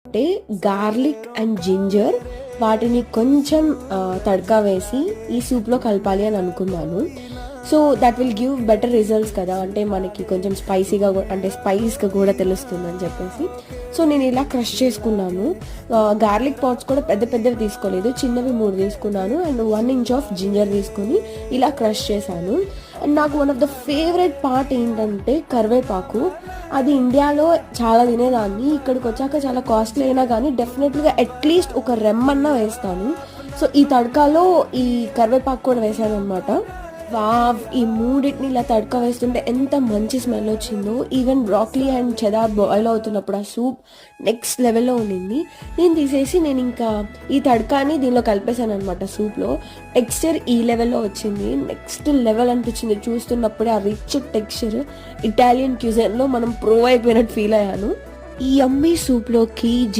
అంటే garlic and ginger వాటిని కొంచెం తడకా వేసి ఈ సూప్లో కలపాలి అని అనుకున్నాను. So that will give better results కదా, అంటే మనకి కొంచెం స్పైసీగా అంటే స్పైస్గా కూడా తెలుస్తుంది అని చెప్పేసి. సో నేను ఇలా క్రష్ చేసుకున్నాను. గార్లిక్ పాట్స్ కూడా పెద్ద పెద్దవి తీసుకోలేదు, చిన్నవి 3 తీసుకున్నాను. అండ్ 1 ఇంచ్ ఆఫ్ జింజర్ తీసుకొని ఇలా క్రష్ చేశాను. అండ్ నాకు one of the favourite part ఏంటంటే కరివేపాకు. అది ఇండియాలో చాలా తినేదాన్ని, ఇక్కడికి వచ్చాక చాలా కాస్ట్లీ అయినా కానీ డెఫినెట్గా అట్లీస్ట్ ఒక రెమ్మన్నా వేస్తాను. సో ఈ తడకాలో ఈ కరివేపాకు కూడా వేసాను అనమాట. వావ్, ఈ మూడింటిని ఇలా తడక వేస్తుంటే ఎంత మంచి స్మెల్ వచ్చిందో. ఈవెన్ బ్రాక్లీ అండ్ చెదార్ బాయిల్ అవుతున్నప్పుడు ఆ సూప్ నెక్స్ట్ లెవెల్లో ఉండింది. నేను తీసేసి నేను ఇంకా ఈ తడకాని దీనిలో కలిపేశాను అనమాట. సూప్లో టెక్స్చర్ ఈ లెవెల్లో వచ్చింది, నెక్స్ట్ లెవెల్ అనిపించింది చూస్తున్నప్పుడే. ఆ రిచ్ టెక్స్చర్ ఇటాలియన్ క్యూజన్లో మనం ప్రో అయిపోయినట్టు ఫీల్ అయ్యాను. ఈ యమ్మీ సూప్లోకి